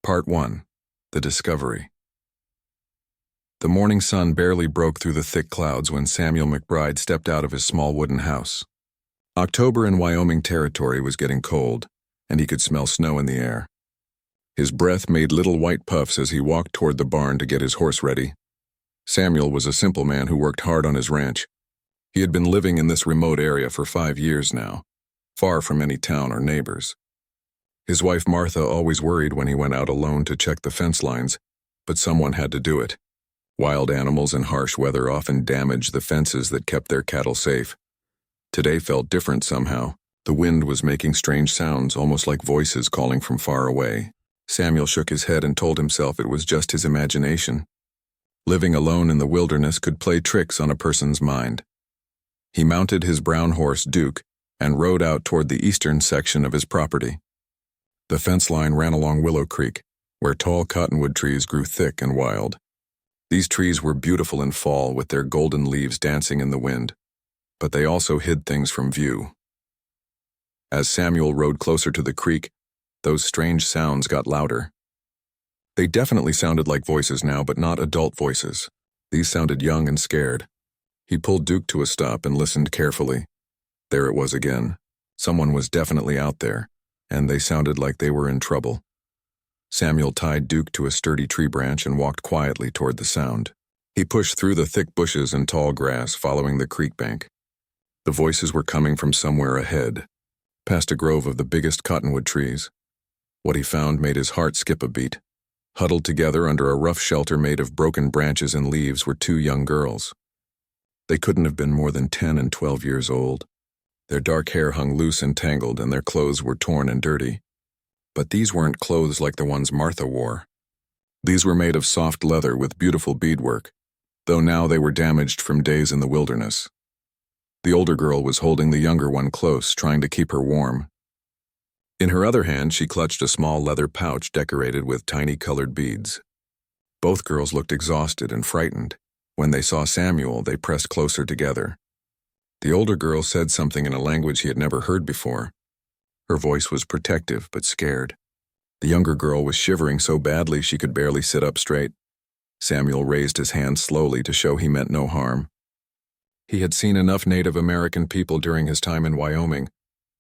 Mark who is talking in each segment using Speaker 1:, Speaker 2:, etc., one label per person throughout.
Speaker 1: Part 1. The Discovery. The morning sun barely broke through the thick clouds when Samuel McBride stepped out of his small wooden house. October in Wyoming Territory was getting cold, and he could smell snow in the air. His breath made little white puffs as he walked toward the barn to get his horse ready. Samuel was a simple man who worked hard on his ranch. He had been living in this remote area for 5 years now, far from any town or neighbors. His wife Martha always worried when he went out alone to check the fence lines, but someone had to do it. Wild animals and harsh weather often damaged the fences that kept their cattle safe. Today felt different somehow. The wind was making strange sounds, almost like voices calling from far away. Samuel shook his head and told himself it was just his imagination. Living alone in the wilderness could play tricks on a person's mind. He mounted his brown horse, Duke, and rode out toward the eastern section of his property. The fence line ran along Willow Creek, where tall cottonwood trees grew thick and wild. These trees were beautiful in fall with their golden leaves dancing in the wind, but they also hid things from view. As Samuel rode closer to the creek, those strange sounds got louder. They definitely sounded like voices now, but not adult voices. These sounded young and scared. He pulled Duke to a stop and listened carefully. There it was again. Someone was definitely out there, and they sounded like they were in trouble. Samuel tied Duke to a sturdy tree branch and walked quietly toward the sound. He pushed through the thick bushes and tall grass, following the creek bank. The voices were coming from somewhere ahead, past a grove of the biggest cottonwood trees. What he found made his heart skip a beat. Huddled together under a rough shelter made of broken branches and leaves were 2 young girls. They couldn't have been more than 10 and 12 years old. Their dark hair hung loose and tangled, and their clothes were torn and dirty. But these weren't clothes like the ones Martha wore. These were made of soft leather with beautiful beadwork, though now they were damaged from days in the wilderness. The older girl was holding the younger one close, trying to keep her warm. In her other hand, she clutched a small leather pouch decorated with tiny colored beads. Both girls looked exhausted and frightened. When they saw Samuel, they pressed closer together. The older girl said something in a language he had never heard before. Her voice was protective but scared. The younger girl was shivering so badly she could barely sit up straight. Samuel raised his hand slowly to show he meant no harm. He had seen enough Native American people during his time in Wyoming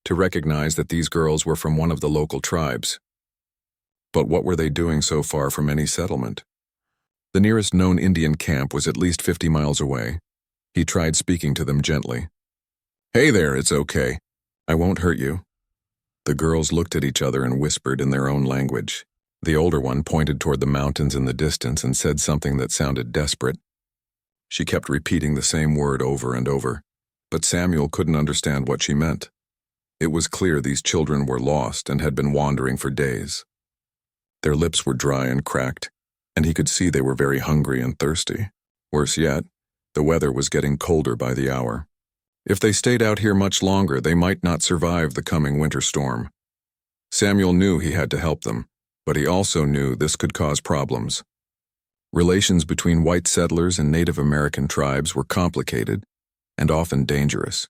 Speaker 1: to recognize that these girls were from one of the local tribes. But what were they doing so far from any settlement? The nearest known Indian camp was at least 50 miles away. He tried speaking to them gently. "Hey there, it's okay. I won't hurt you." The girls looked at each other and whispered in their own language. The older one pointed toward the mountains in the distance and said something that sounded desperate. She kept repeating the same word over and over, but Samuel couldn't understand what she meant. It was clear these children were lost and had been wandering for days. Their lips were dry and cracked, and he could see they were very hungry and thirsty. Worse yet, the weather was getting colder by the hour. If they stayed out here much longer, they might not survive the coming winter storm. Samuel knew he had to help them, but he also knew this could cause problems. Relations between white settlers and Native American tribes were complicated and often dangerous.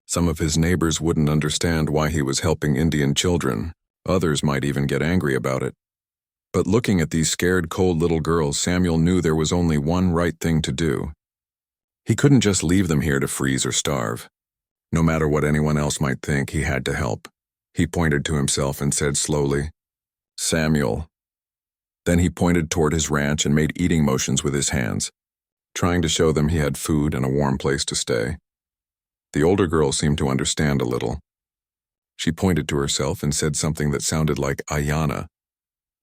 Speaker 1: Some of his neighbors wouldn't understand why he was helping Indian children. Others might even get angry about it. But looking at these scared, cold little girls, Samuel knew there was only one right thing to do. He couldn't just leave them here to freeze or starve. No matter what anyone else might think, he had to help. He pointed to himself and said slowly, "Samuel." Then he pointed toward his ranch and made eating motions with his hands, trying to show them he had food and a warm place to stay. The older girl seemed to understand a little. She pointed to herself and said something that sounded like Ayana.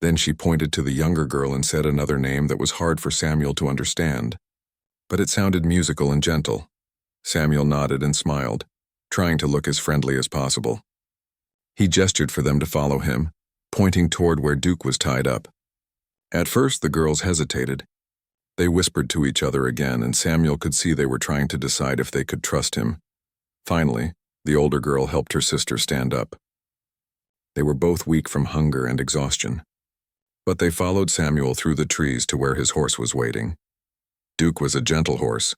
Speaker 1: Then she pointed to the younger girl and said another name that was hard for Samuel to understand. But it sounded musical and gentle. Samuel nodded and smiled, trying to look as friendly as possible. He gestured for them to follow him, pointing toward where Duke was tied up. At first, the girls hesitated. They whispered to each other again, and Samuel could see they were trying to decide if they could trust him. Finally, the older girl helped her sister stand up. They were both weak from hunger and exhaustion. But they followed Samuel through the trees to where his horse was waiting. Duke was a gentle horse,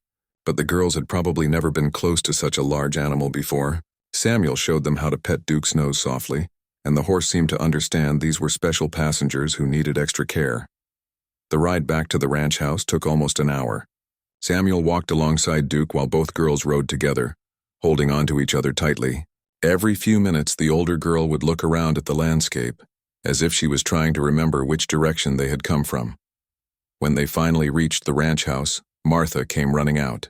Speaker 1: but the girls had probably never been close to such a large animal before. Samuel showed them how to pet Duke's nose softly, and the horse seemed to understand these were special passengers who needed extra care. The ride back to the ranch house took almost an hour. Samuel walked alongside Duke while both girls rode together, holding on to each other tightly. Every few minutes, the older girl would look around at the landscape, as if she was trying to remember which direction they had come from. When they finally reached the ranch house, Martha came running out.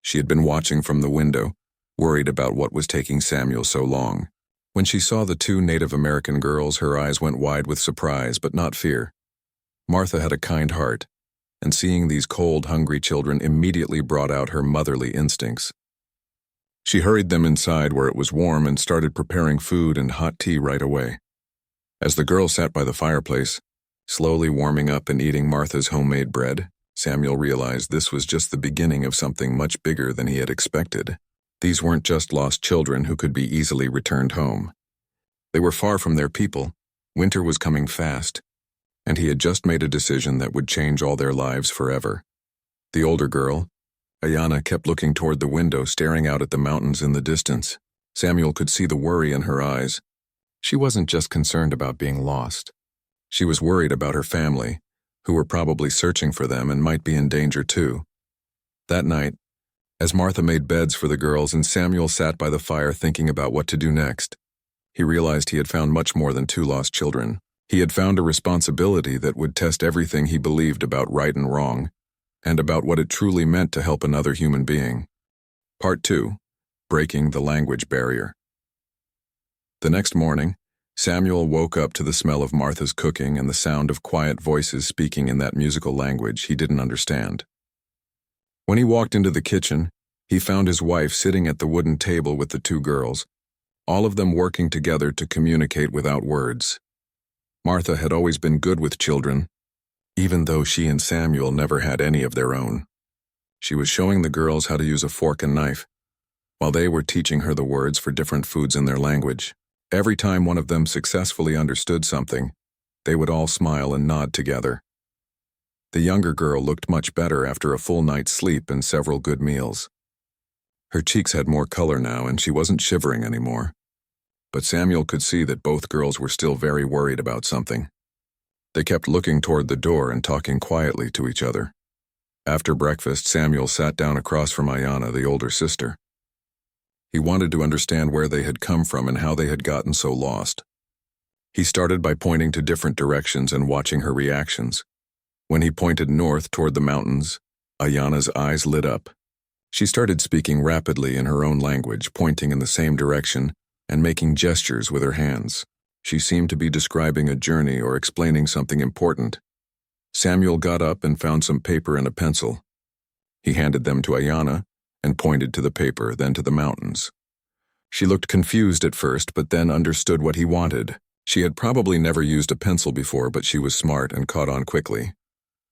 Speaker 1: She had been watching from the window, worried about what was taking Samuel so long. When she saw the two Native American girls, her eyes went wide with surprise, but not fear. Martha had a kind heart, and seeing these cold, hungry children immediately brought out her motherly instincts. She hurried them inside where it was warm and started preparing food and hot tea right away. As the girls sat by the fireplace, slowly warming up and eating Martha's homemade bread, Samuel realized this was just the beginning of something much bigger than he had expected. These weren't just lost children who could be easily returned home. They were far from their people. Winter was coming fast, and he had just made a decision that would change all their lives forever. The older girl, Ayana, kept looking toward the window, staring out at the mountains in the distance. Samuel could see the worry in her eyes. She wasn't just concerned about being lost. She was worried about her family, who were probably searching for them and might be in danger too. That night, as Martha made beds for the girls and Samuel sat by the fire thinking about what to do next, he realized he had found much more than two lost children. He had found a responsibility that would test everything he believed about right and wrong, and about what it truly meant to help another human being. Part 2. Breaking the Language Barrier. The next morning, Samuel woke up to the smell of Martha's cooking and the sound of quiet voices speaking in that musical language he didn't understand. When he walked into the kitchen, he found his wife sitting at the wooden table with the two girls, all of them working together to communicate without words. Martha had always been good with children, even though she and Samuel never had any of their own. She was showing the girls how to use a fork and knife, while they were teaching her the words for different foods in their language. Every time one of them successfully understood something, they would all smile and nod together. The younger girl looked much better after a full night's sleep and several good meals. Her cheeks had more color now and she wasn't shivering anymore. But Samuel could see that both girls were still very worried about something. They kept looking toward the door and talking quietly to each other. After breakfast, Samuel sat down across from Ayana, the older sister. He wanted to understand where they had come from and how they had gotten so lost. He started by pointing to different directions and watching her reactions. When he pointed north toward the mountains, Ayana's eyes lit up. She started speaking rapidly in her own language, pointing in the same direction and making gestures with her hands. She seemed to be describing a journey or explaining something important. Samuel got up and found some paper and a pencil. He handed them to Ayana and pointed to the paper, then to the mountains. She looked confused at first, but then understood what he wanted. She had probably never used a pencil before, but she was smart and caught on quickly.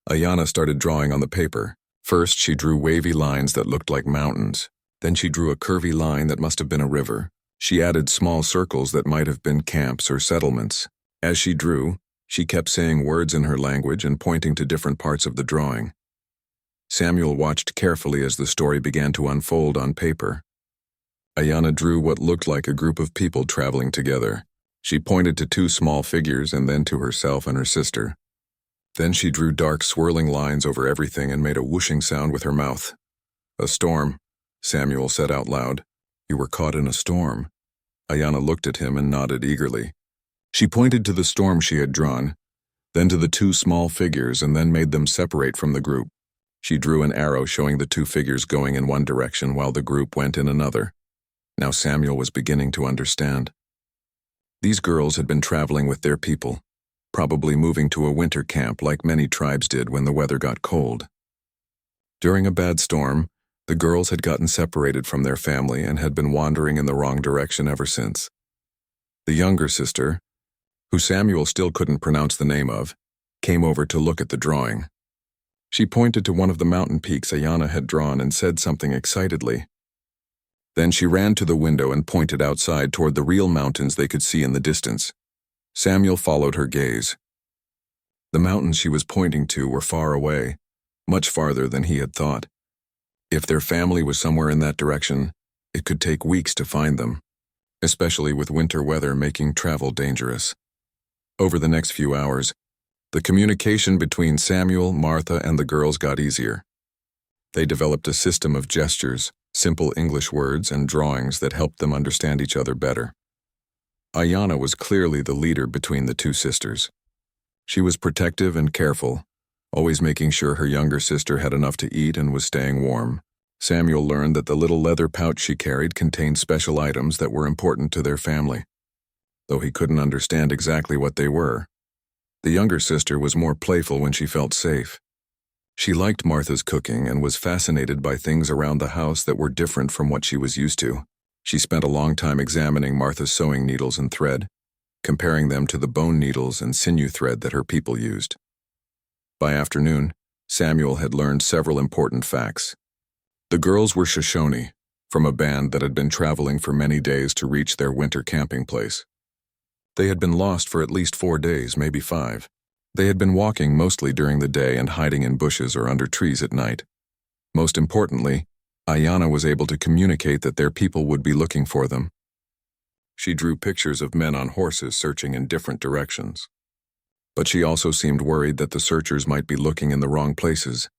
Speaker 1: Ayana started drawing on the paper. First, she drew wavy lines that looked like mountains. Then she drew a curvy line that must have been a river. She added small circles that might have been camps or settlements. As she drew, she kept saying words in her language and pointing to different parts of the drawing. Samuel watched carefully as the story began to unfold on paper. Ayana drew what looked like a group of people traveling together. She pointed to two small figures and then to herself and her sister. Then she drew dark, swirling lines over everything and made a whooshing sound with her mouth. "A storm," Samuel said out loud. "You were caught in a storm." Ayana looked at him and nodded eagerly. She pointed to the storm she had drawn, then to the two small figures, and then made them separate from the group. She drew an arrow showing the two figures going in one direction while the group went in another. Now Samuel was beginning to understand. These girls had been traveling with their people, probably moving to a winter camp like many tribes did when the weather got cold. During a bad storm, the girls had gotten separated from their family and had been wandering in the wrong direction ever since. The younger sister, who Samuel still couldn't pronounce the name of, came over to look at the drawing. She pointed to one of the mountain peaks Ayana had drawn and said something excitedly. Then she ran to the window and pointed outside toward the real mountains they could see in the distance. Samuel followed her gaze. The mountains she was pointing to were far away, much farther than he had thought. If their family was somewhere in that direction, it could take weeks to find them. especially with winter weather making travel dangerous. Over the next few hours, the communication between Samuel, Martha, and the girls got easier. They developed a system of gestures, simple English words, and drawings that helped them understand each other better. Ayanna was clearly the leader between the two sisters. She was protective and careful, always making sure her younger sister had enough to eat and was staying warm. Samuel learned that the little leather pouch she carried contained special items that were important to their family. Though he couldn't understand exactly what they were, the younger sister was more playful when she felt safe. She liked Martha's cooking and was fascinated by things around the house that were different from what she was used to. She spent a long time examining Martha's sewing needles and thread, comparing them to the bone needles and sinew thread that her people used. By afternoon, Samuel had learned several important facts. The girls were Shoshone, from a band that had been traveling for many days to reach their winter camping place. They had been lost for at least 4 days, maybe 5. They had been walking mostly during the day and hiding in bushes or under trees at night. Most importantly, Ayanna was able to communicate that their people would be looking for them. She drew pictures of men on horses searching in different directions. But she also seemed worried that the searchers might be looking in the wrong places.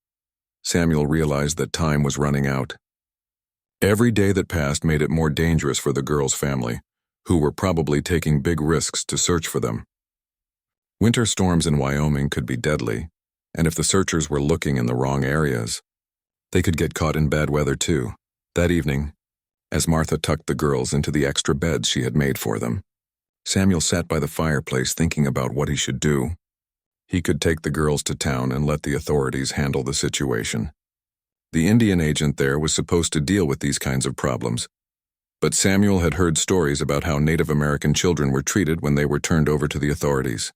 Speaker 1: Samuel realized that time was running out. Every day that passed made it more dangerous for the girls' family, who were probably taking big risks to search for them. Winter storms in Wyoming could be deadly, and if the searchers were looking in the wrong areas, they could get caught in bad weather too. That evening, as Martha tucked the girls into the extra beds she had made for them, Samuel sat by the fireplace thinking about what he should do. He could take the girls to town and let the authorities handle the situation. The Indian agent there was supposed to deal with these kinds of problems, but Samuel had heard stories about how Native American children were treated when they were turned over to the authorities.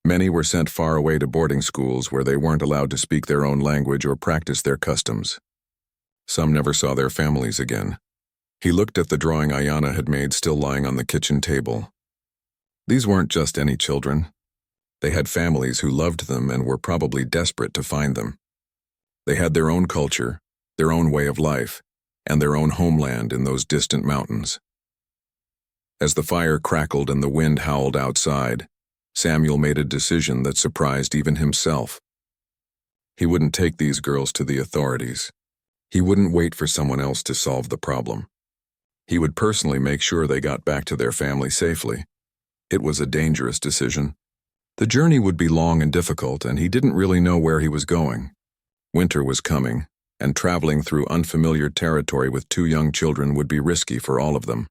Speaker 1: Many were sent far away to boarding schools where they weren't allowed to speak their own language or practice their customs. Some never saw their families again. He looked at the drawing Ayanna had made still lying on the kitchen table. These weren't just any children. They had families who loved them and were probably desperate to find them. They had their own culture, their own way of life, and their own homeland in those distant mountains. As the fire crackled and the wind howled outside, Samuel made a decision that surprised even himself. He wouldn't take these girls to the authorities. He wouldn't wait for someone else to solve the problem. He would personally make sure they got back to their family safely. It was a dangerous decision. The journey would be long and difficult, and he didn't really know where he was going. Winter was coming, and traveling through unfamiliar territory with 2 young children would be risky for all of them.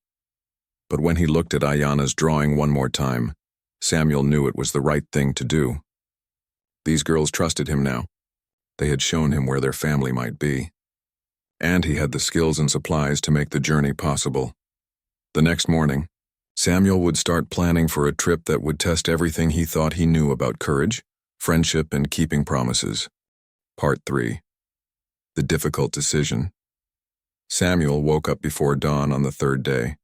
Speaker 1: But when he looked at Ayanna's drawing one more time, Samuel knew it was the right thing to do. These girls trusted him now. They had shown him where their family might be. And he had the skills and supplies to make the journey possible. The next morning, Samuel would start planning for a trip that would test everything he thought he knew about courage, friendship, and keeping promises. Part 3. The difficult decision. Samuel woke up before dawn on the 3rd day,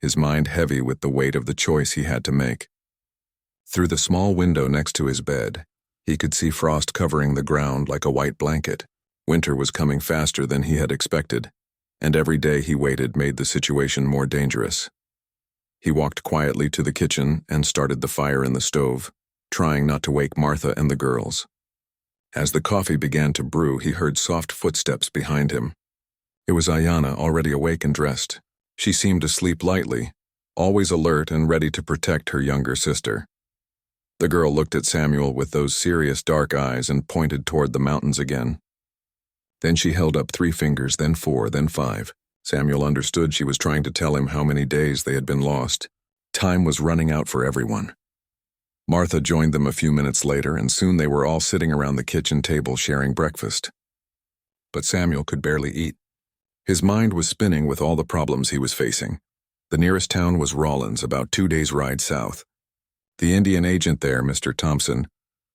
Speaker 1: his mind heavy with the weight of the choice he had to make. Through the small window next to his bed, he could see frost covering the ground like a white blanket. Winter was coming faster than he had expected, and every day he waited made the situation more dangerous. He walked quietly to the kitchen and started the fire in the stove, trying not to wake Martha and the girls. As the coffee began to brew, he heard soft footsteps behind him. It was Ayanna, already awake and dressed. She seemed to sleep lightly, always alert and ready to protect her younger sister. The girl looked at Samuel with those serious dark eyes and pointed toward the mountains again. Then she held up 3 fingers, then 4, then 5. Samuel understood she was trying to tell him how many days they had been lost. Time was running out for everyone. Martha joined them a few minutes later, and soon they were all sitting around the kitchen table sharing breakfast. But Samuel could barely eat. His mind was spinning with all the problems he was facing. The nearest town was Rawlins, about 2 days' ride south. The Indian agent there, Mr. Thompson,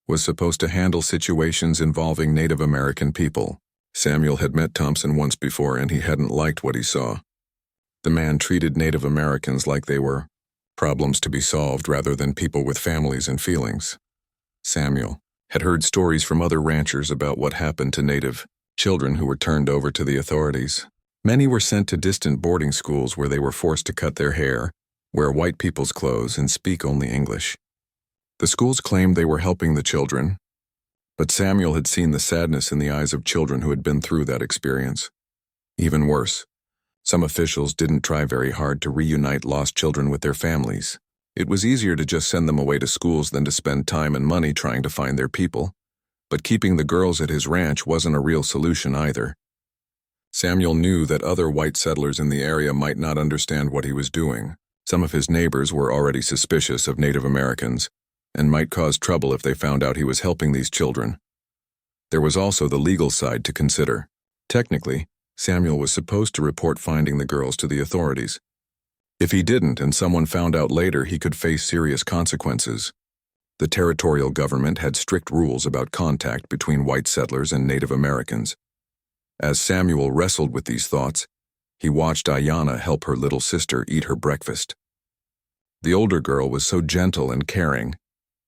Speaker 1: was supposed to handle situations involving Native American people. Samuel had met Thompson once before, and he hadn't liked what he saw. The man treated Native Americans like they were problems to be solved rather than people with families and feelings. Samuel had heard stories from other ranchers about what happened to Native children who were turned over to the authorities. Many were sent to distant boarding schools where they were forced to cut their hair, wear white people's clothes, and speak only English. The schools claimed they were helping the children, but Samuel had seen the sadness in the eyes of children who had been through that experience. Even worse, some officials didn't try very hard to reunite lost children with their families. It was easier to just send them away to schools than to spend time and money trying to find their people. But keeping the girls at his ranch wasn't a real solution either. Samuel knew that other white settlers in the area might not understand what he was doing. Some of his neighbors were already suspicious of Native Americans and might cause trouble if they found out he was helping these children. There was also the legal side to consider. Technically, Samuel was supposed to report finding the girls to the authorities. If he didn't and someone found out later, he could face serious consequences. The territorial government had strict rules about contact between white settlers and Native Americans. As Samuel wrestled with these thoughts, he watched Ayanna help her little sister eat her breakfast. The older girl was so gentle and caring,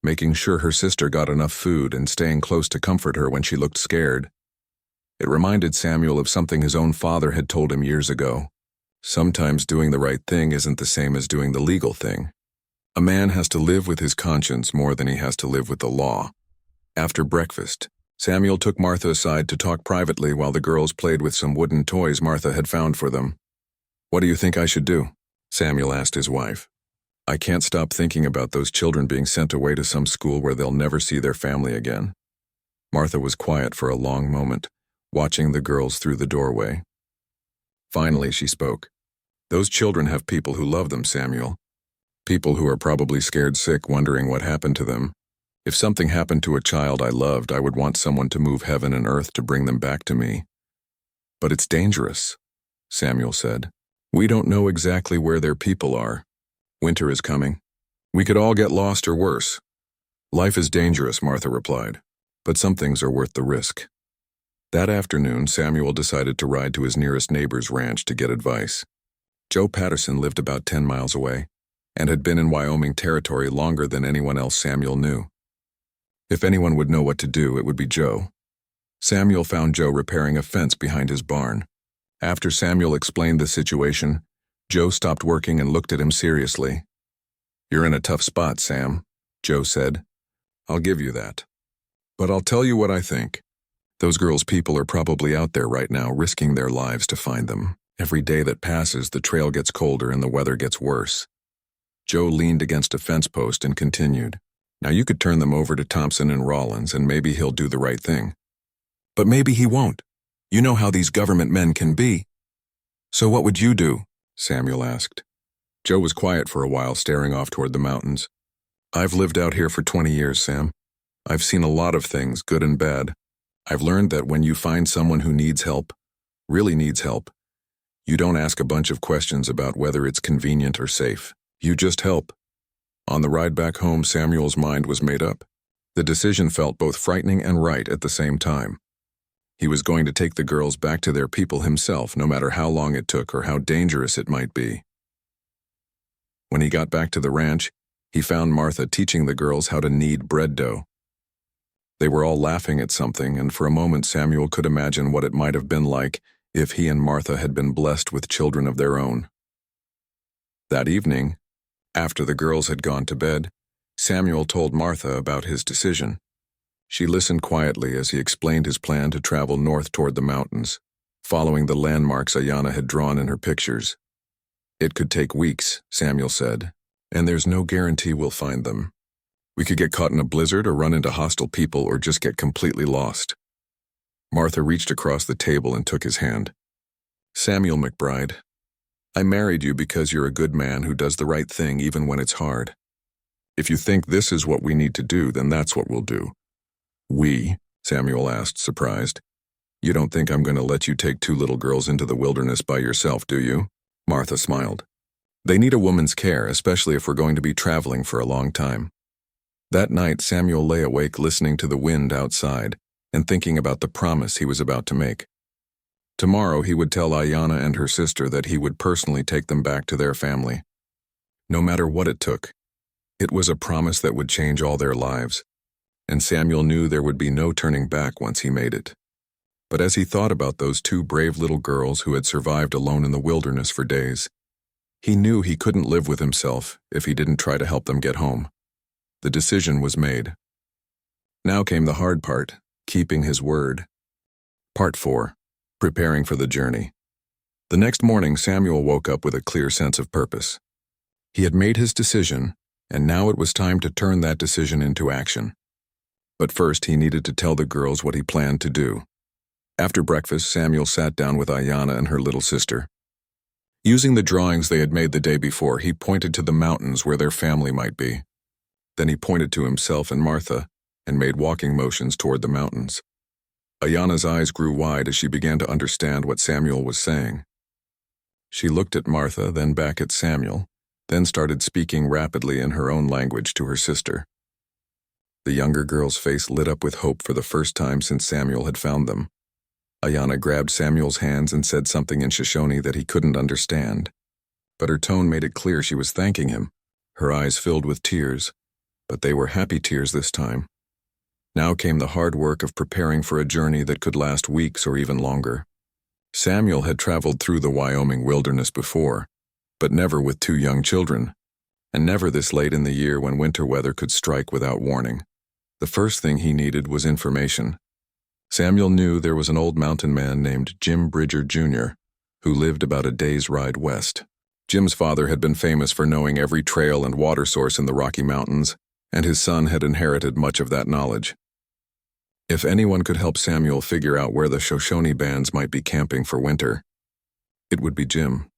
Speaker 1: making sure her sister got enough food and staying close to comfort her when she looked scared. It reminded Samuel of something his own father had told him years ago. Sometimes doing the right thing isn't the same as doing the legal thing. A man has to live with his conscience more than he has to live with the law. After breakfast, Samuel took Martha aside to talk privately while the girls played with some wooden toys Martha had found for them. "What do you think I should do?" Samuel asked his wife. "I can't stop thinking about those children being sent away to some school where they'll never see their family again." Martha was quiet for a long moment, watching the girls through the doorway. Finally, she spoke. "Those children have people who love them, Samuel. People who are probably scared sick, wondering what happened to them. If something happened to a child I loved, I would want someone to move heaven and earth to bring them back to me. But it's dangerous," Samuel said. "We don't know exactly where their people are. Winter is coming. We could all get lost or worse." "Life is dangerous," Martha replied, "but some things are worth the risk." That afternoon, Samuel decided to ride to his nearest neighbor's ranch to get advice. Joe Patterson lived about 10 miles away and had been in Wyoming territory longer than anyone else Samuel knew. If anyone would know what to do, it would be Joe. Samuel found Joe repairing a fence behind his barn. After Samuel explained the situation, Joe stopped working and looked at him seriously. "You're in a tough spot, Sam," Joe said. "I'll give you that. But I'll tell you what I think. Those girls' people are probably out there right now risking their lives to find them. Every day that passes, the trail gets colder and the weather gets worse." Joe leaned against a fence post and continued. "Now you could turn them over to Thompson and Rollins and maybe he'll do the right thing. But maybe he won't. You know how these government men can be." "So what would you do?" Samuel asked. Joe was quiet for a while, staring off toward the mountains. "I've lived out here for 20 years, Sam. I've seen a lot of things, good and bad. I've learned that when you find someone who needs help, really needs help, you don't ask a bunch of questions about whether it's convenient or safe. You just help." On the ride back home, Samuel's mind was made up. The decision felt both frightening and right at the same time. He was going to take the girls back to their people himself, no matter how long it took or how dangerous it might be. When he got back to the ranch, he found Martha teaching the girls how to knead bread dough. They were all laughing at something, and for a moment Samuel could imagine what it might have been like if he and Martha had been blessed with children of their own. That evening, after the girls had gone to bed, Samuel told Martha about his decision. She listened quietly as he explained his plan to travel north toward the mountains, following the landmarks Ayanna had drawn in her pictures. "It could take weeks," Samuel said, "and there's no guarantee we'll find them. We could get caught in a blizzard or run into hostile people or just get completely lost." Martha reached across the table and took his hand. "Samuel McBride, I married you because you're a good man who does the right thing even when it's hard. If you think this is what we need to do, then that's what we'll do." "We?" Samuel asked, surprised. "You don't think I'm going to let you take 2 little girls into the wilderness by yourself, do you?" Martha smiled. "They need a woman's care, especially if we're going to be traveling for a long time." That night, Samuel lay awake listening to the wind outside and thinking about the promise he was about to make. Tomorrow he would tell Ayanna and her sister that he would personally take them back to their family. No matter what it took, it was a promise that would change all their lives, and Samuel knew there would be no turning back once he made it. But as he thought about those two brave little girls who had survived alone in the wilderness for days, he knew he couldn't live with himself if he didn't try to help them get home. The decision was made. Now came the hard part, keeping his word. Part 4. Preparing for the journey. The next morning, Samuel woke up with a clear sense of purpose. He had made his decision, and now it was time to turn that decision into action. But first, he needed to tell the girls what he planned to do. After breakfast, Samuel sat down with Ayanna and her little sister. Using the drawings they had made the day before, he pointed to the mountains where their family might be. Then he pointed to himself and Martha and made walking motions toward the mountains. Ayanna's eyes grew wide as she began to understand what Samuel was saying. She looked at Martha, then back at Samuel, then started speaking rapidly in her own language to her sister. The younger girl's face lit up with hope for the first time since Samuel had found them. Ayanna grabbed Samuel's hands and said something in Shoshone that he couldn't understand, but her tone made it clear she was thanking him. Her eyes filled with tears, but they were happy tears this time. Now came the hard work of preparing for a journey that could last weeks or even longer. Samuel had traveled through the Wyoming wilderness before, but never with two young children, and never this late in the year when winter weather could strike without warning. The first thing he needed was information. Samuel knew there was an old mountain man named Jim Bridger, Jr., who lived about a day's ride west. Jim's father had been famous for knowing every trail and water source in the Rocky Mountains, and his son had inherited much of that knowledge. If anyone could help Samuel figure out where the Shoshone bands might be camping for winter, it would be Jim.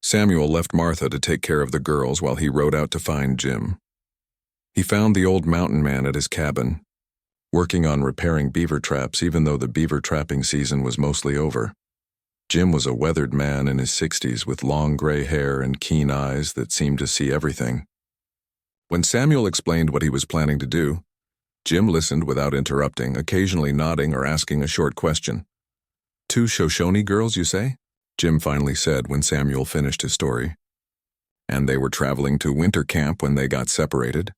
Speaker 1: Samuel left Martha to take care of the girls while he rode out to find Jim. He found the old mountain man at his cabin, working on repairing beaver traps even though the beaver trapping season was mostly over. Jim was a weathered man in his 60s with long gray hair and keen eyes that seemed to see everything. When Samuel explained what he was planning to do, Jim listened without interrupting, occasionally nodding or asking a short question. "Two Shoshone girls, you say?" Jim finally said when Samuel finished his story. "And they were traveling to winter camp when they got separated?"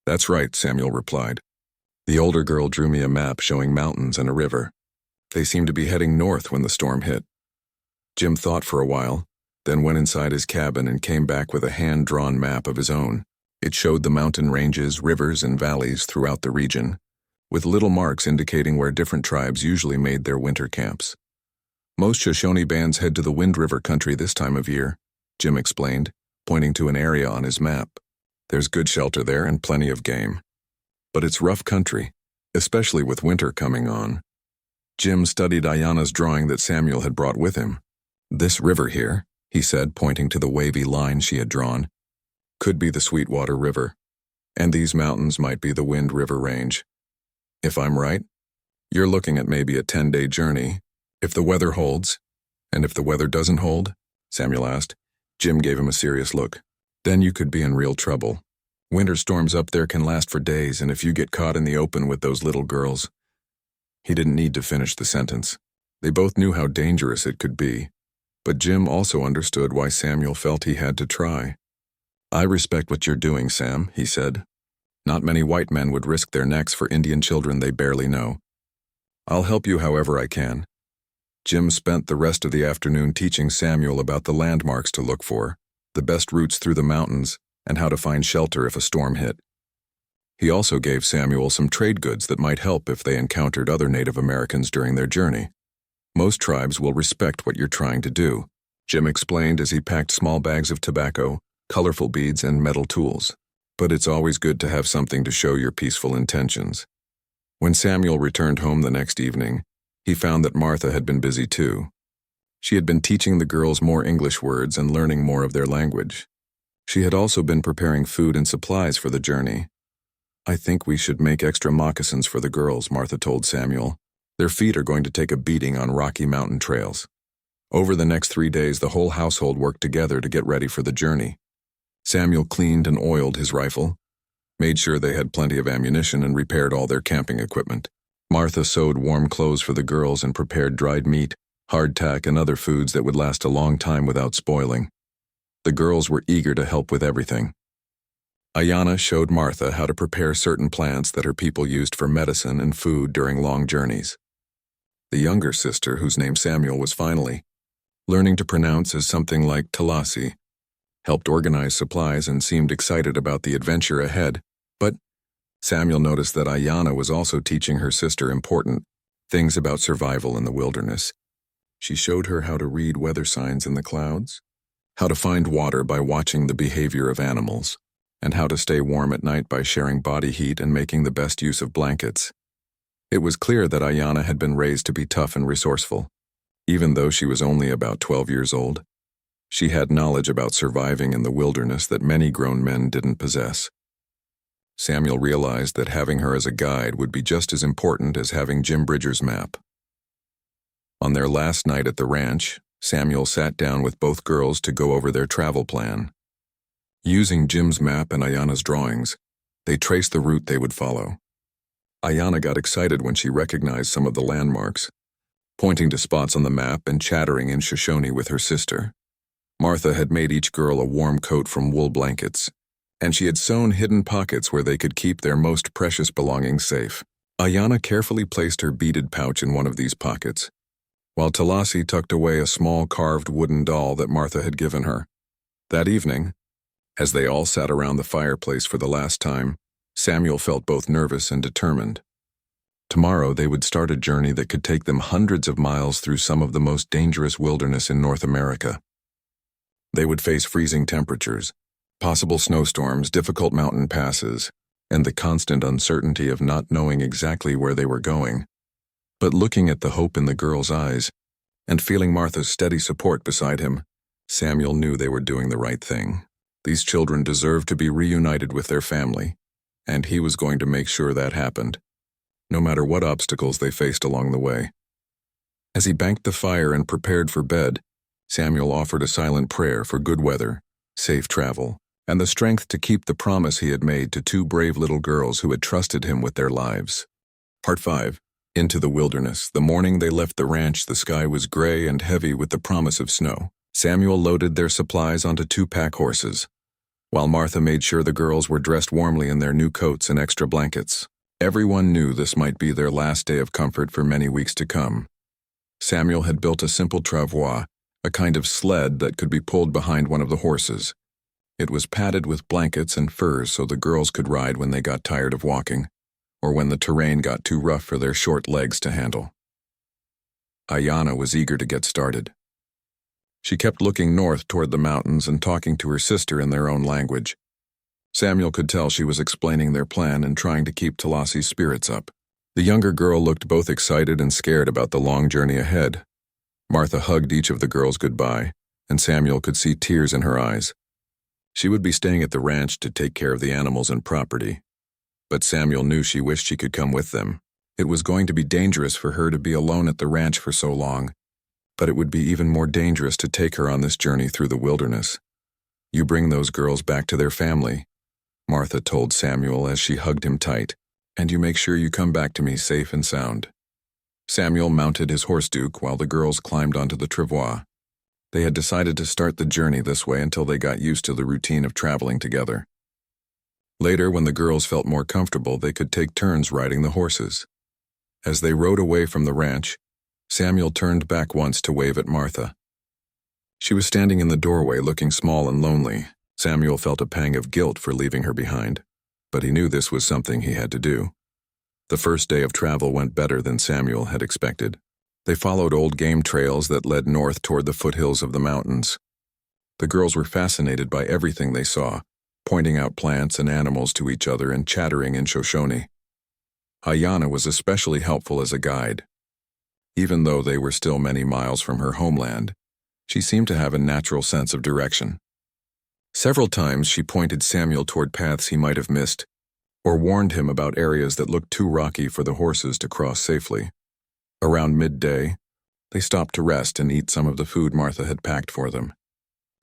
Speaker 1: "That's right," Samuel replied. The older girl drew me a map showing mountains and a river. They seemed to be heading north when the storm hit. Jim thought for a while, then went inside his cabin and came back with a hand-drawn map of his own. It showed the mountain ranges, rivers, and valleys throughout the region, with little marks indicating where different tribes usually made their winter camps. "Most Shoshone bands head to the Wind River country this time of year," Jim explained, pointing to an area on his map. "There's good shelter there and plenty of game. But it's rough country, especially with winter coming on." Jim studied Ayanna's drawing that Samuel had brought with him. "This river here," he said, pointing to the wavy line she had drawn, "could be the Sweetwater River, and these mountains might be the Wind River Range. If I'm right, you're looking at maybe a 10-day journey, if the weather holds." "And if the weather doesn't hold?" Samuel asked. Jim gave him a serious look. "Then you could be in real trouble. Winter storms up there can last for days, and if you get caught in the open with those little girls—" He didn't need to finish the sentence. They both knew how dangerous it could be, but Jim also understood why Samuel felt he had to try. "I respect what you're doing, Sam," he said. "Not many white men would risk their necks for Indian children they barely know. I'll help you however I can." Jim spent the rest of the afternoon teaching Samuel about the landmarks to look for, the best routes through the mountains, and how to find shelter if a storm hit. He also gave Samuel some trade goods that might help if they encountered other Native Americans during their journey. "Most tribes will respect what you're trying to do," Jim explained as he packed small bags of tobacco, colorful beads, and metal tools. "But it's always good to have something to show your peaceful intentions." When Samuel returned home the next evening, he found that Martha had been busy too. She had been teaching the girls more English words and learning more of their language. She had also been preparing food and supplies for the journey. "I think we should make extra moccasins for the girls," Martha told Samuel. "Their feet are going to take a beating on Rocky Mountain trails." Over the next 3 days, the whole household worked together to get ready for the journey. Samuel cleaned and oiled his rifle, made sure they had plenty of ammunition, and repaired all their camping equipment. Martha sewed warm clothes for the girls and prepared dried meat, hardtack, and other foods that would last a long time without spoiling. The girls were eager to help with everything. Ayanna showed Martha how to prepare certain plants that her people used for medicine and food during long journeys. The younger sister, whose name Samuel was finally learning to pronounce as something like Talasi, helped organize supplies and seemed excited about the adventure ahead. But Samuel noticed that Ayana was also teaching her sister important things about survival in the wilderness. She showed her how to read weather signs in the clouds, how to find water by watching the behavior of animals, and how to stay warm at night by sharing body heat and making the best use of blankets. It was clear that Ayana had been raised to be tough and resourceful. Even though she was only about 12 years old, she had knowledge about surviving in the wilderness that many grown men didn't possess. Samuel realized that having her as a guide would be just as important as having Jim Bridger's map. On their last night at the ranch, Samuel sat down with both girls to go over their travel plan. Using Jim's map and Ayana's drawings, they traced the route they would follow. Ayana got excited when she recognized some of the landmarks, pointing to spots on the map and chattering in Shoshone with her sister. Martha had made each girl a warm coat from wool blankets, and she had sewn hidden pockets where they could keep their most precious belongings safe. Ayana carefully placed her beaded pouch in one of these pockets, while Talasi tucked away a small carved wooden doll that Martha had given her. That evening, as they all sat around the fireplace for the last time, Samuel felt both nervous and determined. Tomorrow they would start a journey that could take them hundreds of miles through some of the most dangerous wilderness in North America. They would face freezing temperatures, possible snowstorms, difficult mountain passes, and the constant uncertainty of not knowing exactly where they were going. But looking at the hope in the girl's eyes, and feeling Martha's steady support beside him, Samuel knew they were doing the right thing. These children deserved to be reunited with their family, and he was going to make sure that happened, no matter what obstacles they faced along the way. As he banked the fire and prepared for bed, Samuel offered a silent prayer for good weather, safe travel, and the strength to keep the promise he had made to two brave little girls who had trusted him with their lives. Part 5. Into the wilderness. The morning they left the ranch, the sky was gray and heavy with the promise of snow. Samuel loaded their supplies onto 2 pack horses, while Martha made sure the girls were dressed warmly in their new coats and extra blankets. Everyone knew this might be their last day of comfort for many weeks to come. Samuel had built a simple travois, a kind of sled that could be pulled behind one of the horses. It was padded with blankets and furs so the girls could ride when they got tired of walking, or when the terrain got too rough for their short legs to handle. Ayana was eager to get started. She kept looking north toward the mountains and talking to her sister in their own language. Samuel could tell she was explaining their plan and trying to keep Talasi's spirits up. The younger girl looked both excited and scared about the long journey ahead. Martha hugged each of the girls goodbye, and Samuel could see tears in her eyes. She would be staying at the ranch to take care of the animals and property, but Samuel knew she wished she could come with them. It was going to be dangerous for her to be alone at the ranch for so long, but it would be even more dangerous to take her on this journey through the wilderness. "You bring those girls back to their family," Martha told Samuel as she hugged him tight, "and you make sure you come back to me safe and sound." Samuel mounted his horse Duke while the girls climbed onto the travois. They had decided to start the journey this way until they got used to the routine of traveling together. Later, when the girls felt more comfortable, they could take turns riding the horses. As they rode away from the ranch, Samuel turned back once to wave at Martha. She was standing in the doorway looking small and lonely. Samuel felt a pang of guilt for leaving her behind, but he knew this was something he had to do. The first day of travel went better than Samuel had expected. They followed old game trails that led north toward the foothills of the mountains. The girls were fascinated by everything they saw, pointing out plants and animals to each other and chattering in Shoshone. Ayana was especially helpful as a guide. Even though they were still many miles from her homeland, she seemed to have a natural sense of direction. Several times she pointed Samuel toward paths he might have missed, or warned him about areas that looked too rocky for the horses to cross safely. Around midday, they stopped to rest and eat some of the food Martha had packed for them.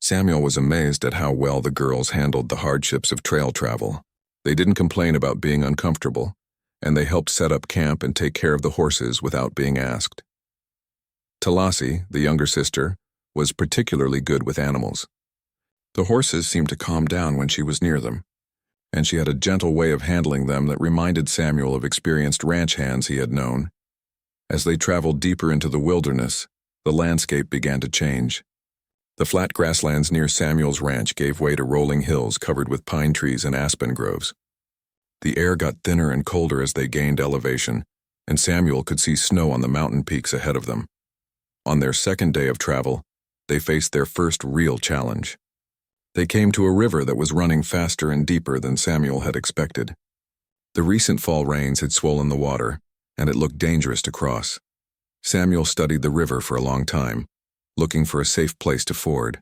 Speaker 1: Samuel was amazed at how well the girls handled the hardships of trail travel. They didn't complain about being uncomfortable, and they helped set up camp and take care of the horses without being asked. Talasi, the younger sister, was particularly good with animals. The horses seemed to calm down when she was near them, and she had a gentle way of handling them that reminded Samuel of experienced ranch hands he had known. As they traveled deeper into the wilderness, the landscape began to change. The flat grasslands near Samuel's ranch gave way to rolling hills covered with pine trees and aspen groves. The air got thinner and colder as they gained elevation, and Samuel could see snow on the mountain peaks ahead of them. On their second day of travel, they faced their first real challenge. They came to a river that was running faster and deeper than Samuel had expected. The recent fall rains had swollen the water, and it looked dangerous to cross. Samuel studied the river for a long time, looking for a safe place to ford.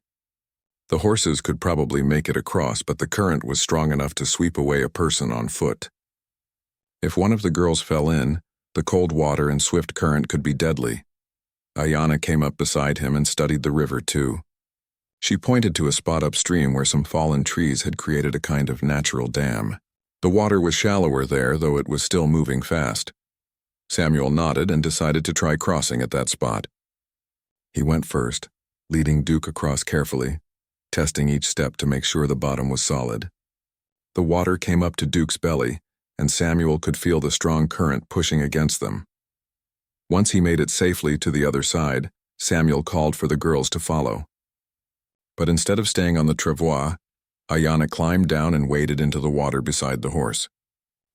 Speaker 1: The horses could probably make it across, but the current was strong enough to sweep away a person on foot. If one of the girls fell in, the cold water and swift current could be deadly. Ayanna came up beside him and studied the river too. She pointed to a spot upstream where some fallen trees had created a kind of natural dam. The water was shallower there, though it was still moving fast. Samuel nodded and decided to try crossing at that spot. He went first, leading Duke across carefully, testing each step to make sure the bottom was solid. The water came up to Duke's belly, and Samuel could feel the strong current pushing against them. Once he made it safely to the other side, Samuel called for the girls to follow. But instead of staying on the travois, Ayanna climbed down and waded into the water beside the horse.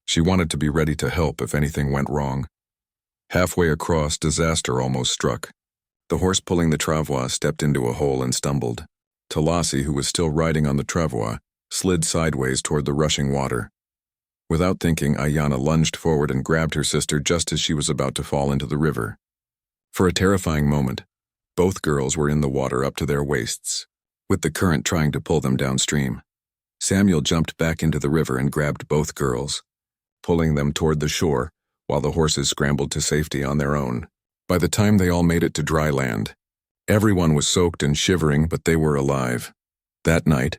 Speaker 1: She wanted to be ready to help if anything went wrong. Halfway across, disaster almost struck. The horse pulling the travois stepped into a hole and stumbled. Talassi, who was still riding on the travois, slid sideways toward the rushing water. Without thinking, Ayanna lunged forward and grabbed her sister just as she was about to fall into the river. For a terrifying moment, both girls were in the water up to their waists, with the current trying to pull them downstream. Samuel jumped back into the river and grabbed both girls, pulling them toward the shore while the horses scrambled to safety on their own. By the time they all made it to dry land, everyone was soaked and shivering, but they were alive. That night,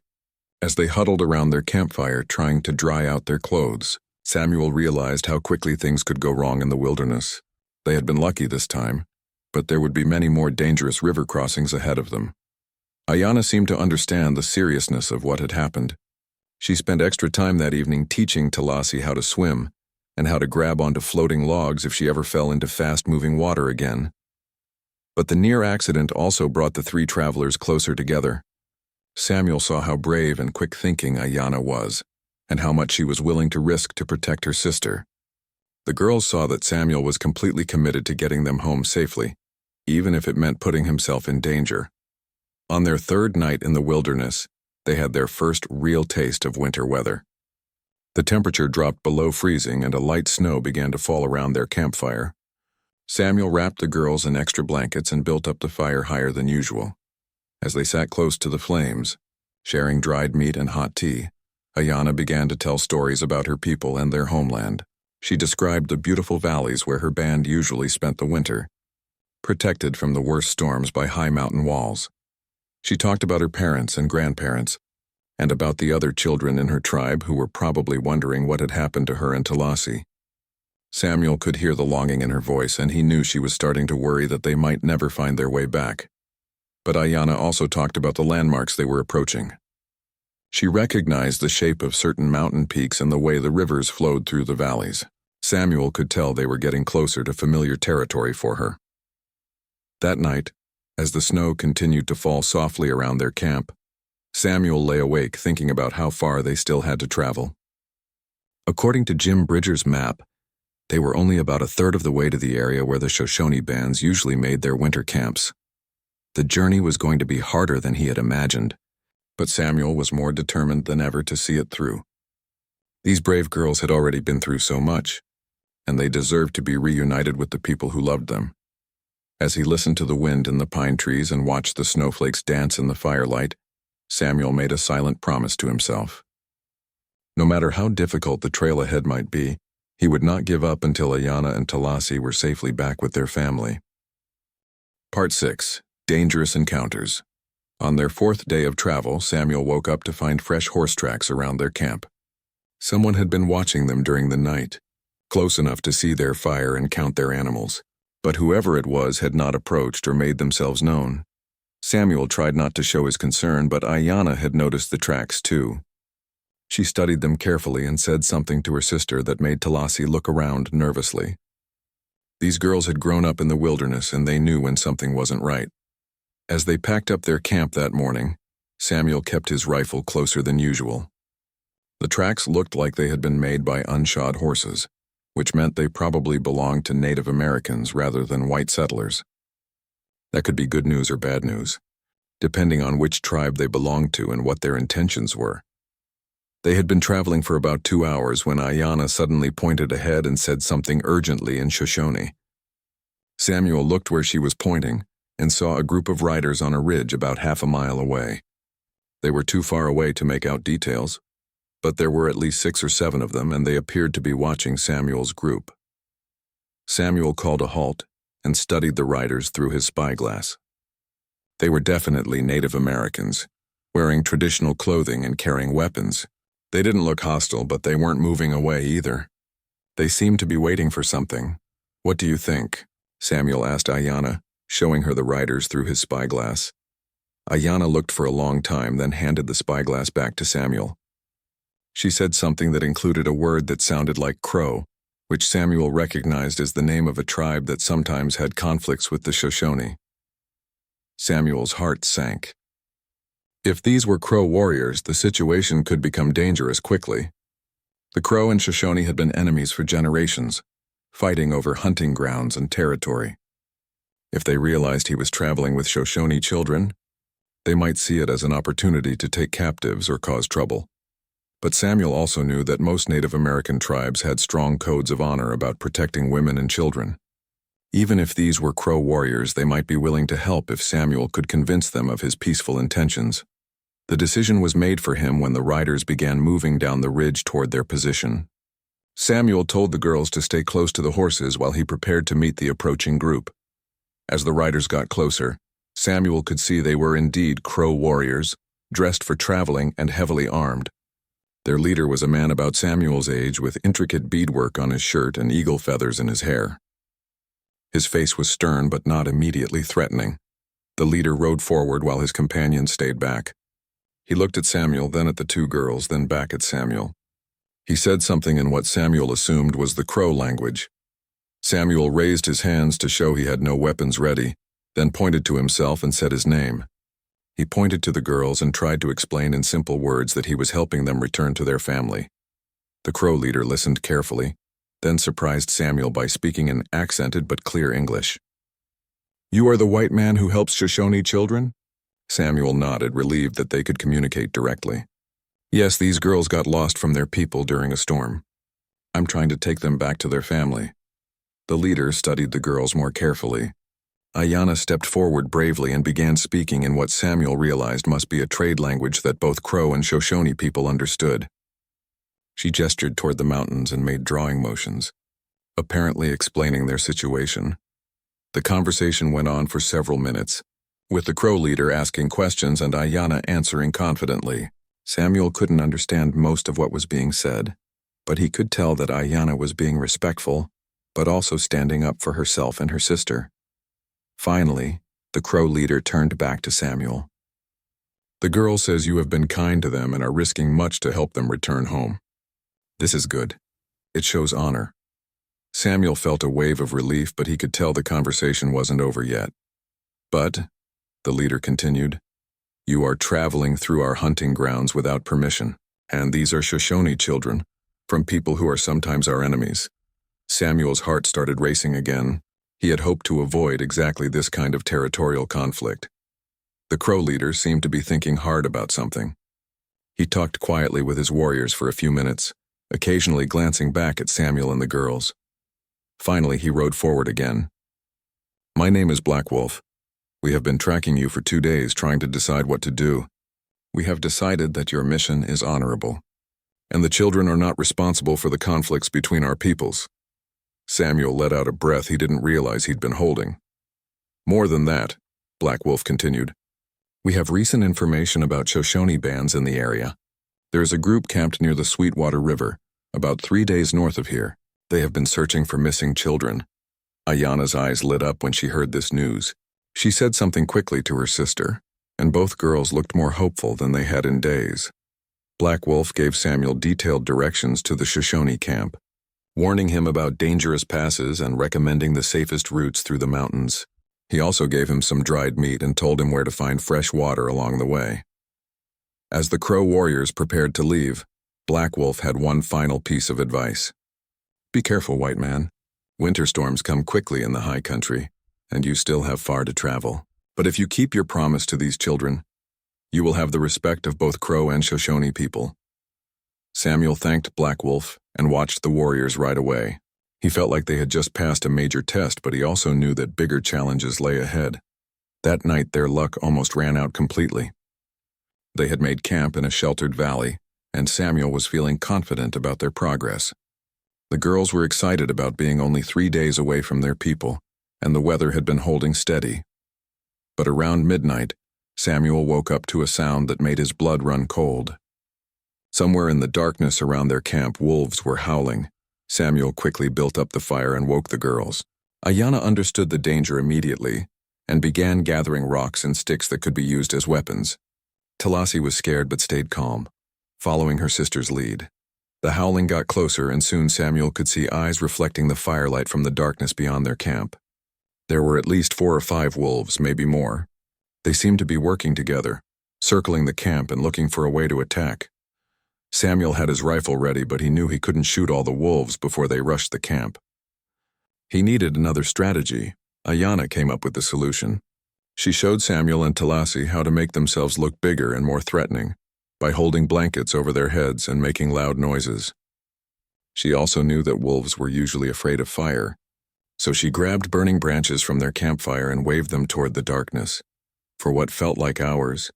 Speaker 1: as they huddled around their campfire trying to dry out their clothes, Samuel realized how quickly things could go wrong in the wilderness. They had been lucky this time, but there would be many more dangerous river crossings ahead of them. Ayanna seemed to understand the seriousness of what had happened. She spent extra time that evening teaching Talassi how to swim and how to grab onto floating logs if she ever fell into fast-moving water again. But the near accident also brought the three travelers closer together. Samuel saw how brave and quick-thinking Ayanna was, and how much she was willing to risk to protect her sister. The girls saw that Samuel was completely committed to getting them home safely, even if it meant putting himself in danger. On their third night in the wilderness, they had their first real taste of winter weather. The temperature dropped below freezing and a light snow began to fall around their campfire. Samuel wrapped the girls in extra blankets and built up the fire higher than usual. As they sat close to the flames, sharing dried meat and hot tea, Ayanna began to tell stories about her people and their homeland. She described the beautiful valleys where her band usually spent the winter, protected from the worst storms by high mountain walls. She talked about her parents and grandparents, and about the other children in her tribe who were probably wondering what had happened to her and Talassi. Samuel could hear the longing in her voice, and he knew she was starting to worry that they might never find their way back. But Ayanna also talked about the landmarks they were approaching. She recognized the shape of certain mountain peaks and the way the rivers flowed through the valleys. Samuel could tell they were getting closer to familiar territory for her. That night, as the snow continued to fall softly around their camp, Samuel lay awake thinking about how far they still had to travel. According to Jim Bridger's map, they were only about a third of the way to the area where the Shoshone bands usually made their winter camps. The journey was going to be harder than he had imagined, but Samuel was more determined than ever to see it through. These brave girls had already been through so much, and they deserved to be reunited with the people who loved them. As he listened to the wind in the pine trees and watched the snowflakes dance in the firelight, Samuel made a silent promise to himself. No matter how difficult the trail ahead might be, he would not give up until Ayanna and Talassi were safely back with their family. Part 6. Dangerous Encounters. On their fourth day of travel, Samuel woke up to find fresh horse tracks around their camp. Someone had been watching them during the night, close enough to see their fire and count their animals, but whoever it was had not approached or made themselves known. Samuel tried not to show his concern, but Ayanna had noticed the tracks too. She studied them carefully and said something to her sister that made Talassi look around nervously. These girls had grown up in the wilderness and they knew when something wasn't right. As they packed up their camp that morning, Samuel kept his rifle closer than usual. The tracks looked like they had been made by unshod horses, which meant they probably belonged to Native Americans rather than white settlers. That could be good news or bad news, depending on which tribe they belonged to and what their intentions were. They had been traveling for about 2 hours when Ayanna suddenly pointed ahead and said something urgently in Shoshone. Samuel looked where she was pointing and saw a group of riders on a ridge about half a mile away. They were too far away to make out details, but there were at least 6 or 7 of them, and they appeared to be watching Samuel's group. Samuel called a halt and studied the riders through his spyglass. They were definitely Native Americans, wearing traditional clothing and carrying weapons. They didn't look hostile, but they weren't moving away either. They seemed to be waiting for something. "What do you think?" Samuel asked Ayanna, showing her the riders through his spyglass. Ayanna looked for a long time, then handed the spyglass back to Samuel. She said something that included a word that sounded like Crow, which Samuel recognized as the name of a tribe that sometimes had conflicts with the Shoshone. Samuel's heart sank. If these were Crow warriors, the situation could become dangerous quickly. The Crow and Shoshone had been enemies for generations, fighting over hunting grounds and territory. If they realized he was traveling with Shoshone children, they might see it as an opportunity to take captives or cause trouble. But Samuel also knew that most Native American tribes had strong codes of honor about protecting women and children. Even if these were Crow warriors, they might be willing to help if Samuel could convince them of his peaceful intentions. The decision was made for him when the riders began moving down the ridge toward their position. Samuel told the girls to stay close to the horses while he prepared to meet the approaching group. As the riders got closer, Samuel could see they were indeed Crow warriors, dressed for traveling and heavily armed. Their leader was a man about Samuel's age with intricate beadwork on his shirt and eagle feathers in his hair. His face was stern but not immediately threatening. The leader rode forward while his companions stayed back. He looked at Samuel, then at the 2 girls, then back at Samuel. He said something in what Samuel assumed was the Crow language. Samuel raised his hands to show he had no weapons ready, then pointed to himself and said his name. He pointed to the girls and tried to explain in simple words that he was helping them return to their family. The Crow leader listened carefully, then surprised Samuel by speaking in accented but clear English. "You are the white man who helps Shoshone children?" Samuel nodded, relieved that they could communicate directly. "Yes, these girls got lost from their people during a storm. I'm trying to take them back to their family." The leader studied the girls more carefully. Ayanna stepped forward bravely and began speaking in what Samuel realized must be a trade language that both Crow and Shoshone people understood. She gestured toward the mountains and made drawing motions, apparently explaining their situation. The conversation went on for several minutes, with the Crow leader asking questions and Ayanna answering confidently. Samuel couldn't understand most of what was being said, but he could tell that Ayanna was being respectful, but also standing up for herself and her sister. Finally, the Crow leader turned back to Samuel. "The girl says you have been kind to them and are risking much to help them return home. This is good. It shows honor." Samuel felt a wave of relief, but he could tell the conversation wasn't over yet. "But," the leader continued, "you are traveling through our hunting grounds without permission, and these are Shoshone children, from people who are sometimes our enemies." Samuel's heart started racing again. He had hoped to avoid exactly this kind of territorial conflict. The Crow leader seemed to be thinking hard about something. He talked quietly with his warriors for a few minutes, occasionally glancing back at Samuel and the girls. Finally, he rode forward again. "My name is Black Wolf. We have been tracking you for 2 days, trying to decide what to do. We have decided that your mission is honorable, and the children are not responsible for the conflicts between our peoples." Samuel let out a breath he didn't realize he'd been holding. "More than that," Black Wolf continued, "we have recent information about Shoshone bands in the area. There is a group camped near the Sweetwater River, about 3 days north of here. They have been searching for missing children." Ayanna's eyes lit up when she heard this news. She said something quickly to her sister, and both girls looked more hopeful than they had in days. Black Wolf gave Samuel detailed directions to the Shoshone camp. warning him about dangerous passes and recommending the safest routes through the mountains. He also gave him some dried meat and told him where to find fresh water along the way. As the Crow warriors prepared to leave, Black Wolf had one final piece of advice. Be careful, white man. Winter storms come quickly in the high country, and you still have far to travel. But if you keep your promise to these children, you will have the respect of both Crow and Shoshone people. Samuel thanked Black Wolf and watched the warriors ride away. He felt like they had just passed a major test, but he also knew that bigger challenges lay ahead. That night, their luck almost ran out completely. They had made camp in a sheltered valley, and Samuel was feeling confident about their progress. The girls were excited about being only 3 days away from their people, and the weather had been holding steady. But around midnight, Samuel woke up to a sound that made his blood run cold. Somewhere in the darkness around their camp, wolves were howling. Samuel quickly built up the fire and woke the girls. Ayanna understood the danger immediately and began gathering rocks and sticks that could be used as weapons. Talasi was scared but stayed calm, following her sister's lead. The howling got closer, and soon Samuel could see eyes reflecting the firelight from the darkness beyond their camp. There were at least 4 or 5 wolves, maybe more. They seemed to be working together, circling the camp and looking for a way to attack. Samuel had his rifle ready, but he knew he couldn't shoot all the wolves before they rushed the camp. He needed another strategy. Ayanna came up with the solution. She showed Samuel and Talasi how to make themselves look bigger and more threatening by holding blankets over their heads and making loud noises. She also knew that wolves were usually afraid of fire, so she grabbed burning branches from their campfire and waved them toward the darkness. For what felt like hours,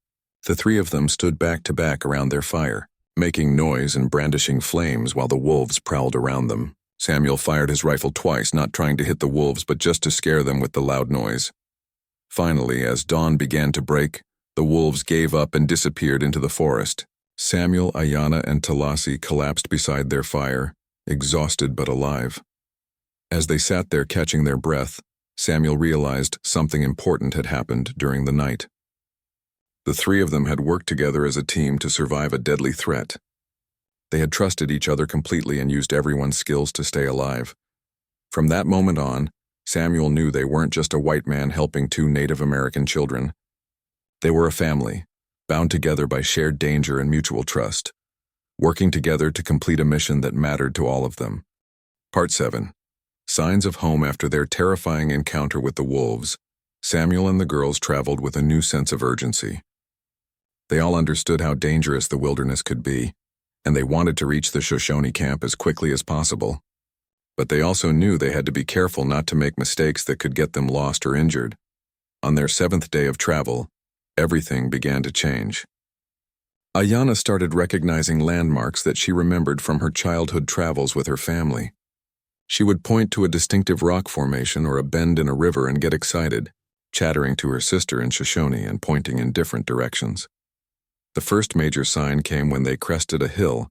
Speaker 1: the 3 of them stood back to back around their fire, making noise and brandishing flames while the wolves prowled around them. Samuel fired his rifle twice, not trying to hit the wolves but just to scare them with the loud noise. Finally, as dawn began to break, the wolves gave up and disappeared into the forest. Samuel, Ayanna, and Talasi collapsed beside their fire, exhausted but alive. As they sat there catching their breath, Samuel realized something important had happened during the night. The 3 of them had worked together as a team to survive a deadly threat. They had trusted each other completely and used everyone's skills to stay alive. From that moment on, Samuel knew they weren't just a white man helping 2 Native American children. They were a family, bound together by shared danger and mutual trust, working together to complete a mission that mattered to all of them. Part 7. Signs of home. After their terrifying encounter with the wolves, Samuel and the girls traveled with a new sense of urgency. They all understood how dangerous the wilderness could be, and they wanted to reach the Shoshone camp as quickly as possible. But they also knew they had to be careful not to make mistakes that could get them lost or injured. On their 7th day of travel, everything began to change. Ayanna started recognizing landmarks that she remembered from her childhood travels with her family. She would point to a distinctive rock formation or a bend in a river and get excited, chattering to her sister in Shoshone and pointing in different directions. The first major sign came when they crested a hill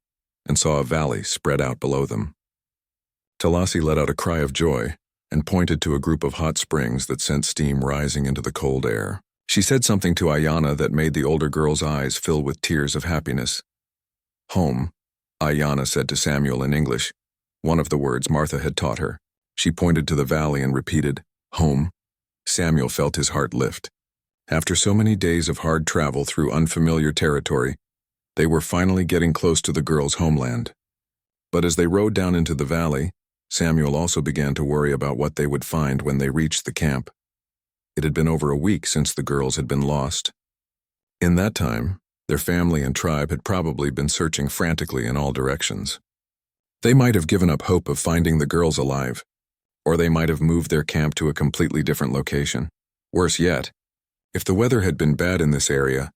Speaker 1: and saw a valley spread out below them. Talasi let out a cry of joy and pointed to a group of hot springs that sent steam rising into the cold air. She said something to Ayanna that made the older girl's eyes fill with tears of happiness. Home, Ayanna said to Samuel in English, one of the words Martha had taught her. She pointed to the valley and repeated, home. Samuel felt his heart lift. After so many days of hard travel through unfamiliar territory, they were finally getting close to the girls' homeland. But as they rode down into the valley, Samuel also began to worry about what they would find when they reached the camp. It had been over a week since the girls had been lost. In that time, their family and tribe had probably been searching frantically in all directions. They might have given up hope of finding the girls alive, or they might have moved their camp to a completely different location. Worse yet, if the weather had been bad in this area,